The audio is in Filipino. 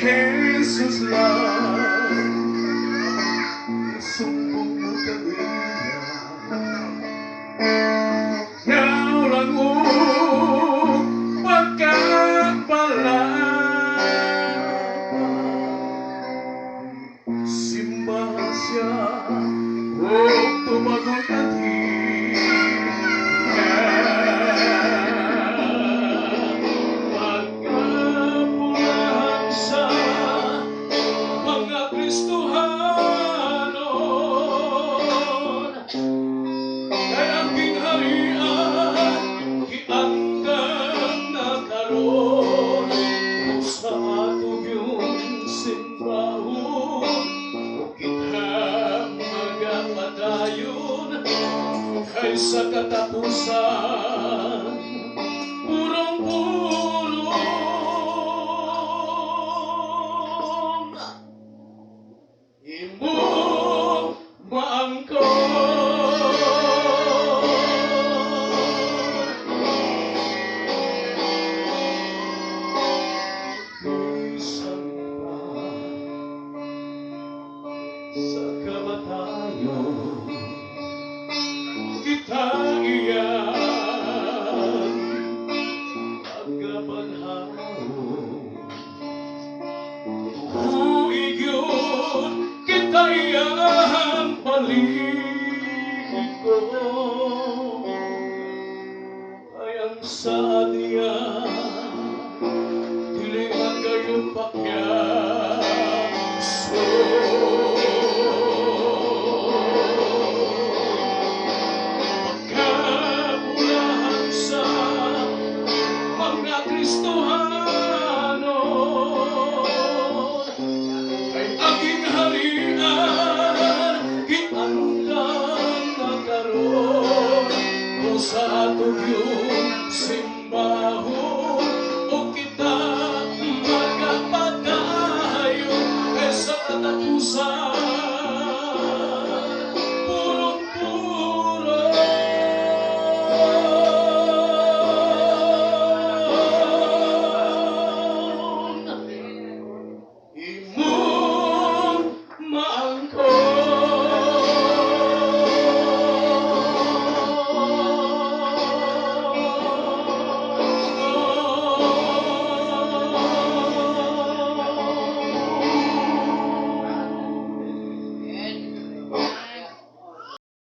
Jesus lang, sumbong mo kanila. Yaw lang mo pagkapala, simba siya o tumagol at sa katapusan, purong-purong imong maangkon. Isang pa sa kamatayon kita iyan pagkabanhaon, huwag yun kita iyan paliko, ay ang saan niya dilingan kayong pakyaso. Kristohanon ay aking harian, giandang nagkaroon kung sa atong yung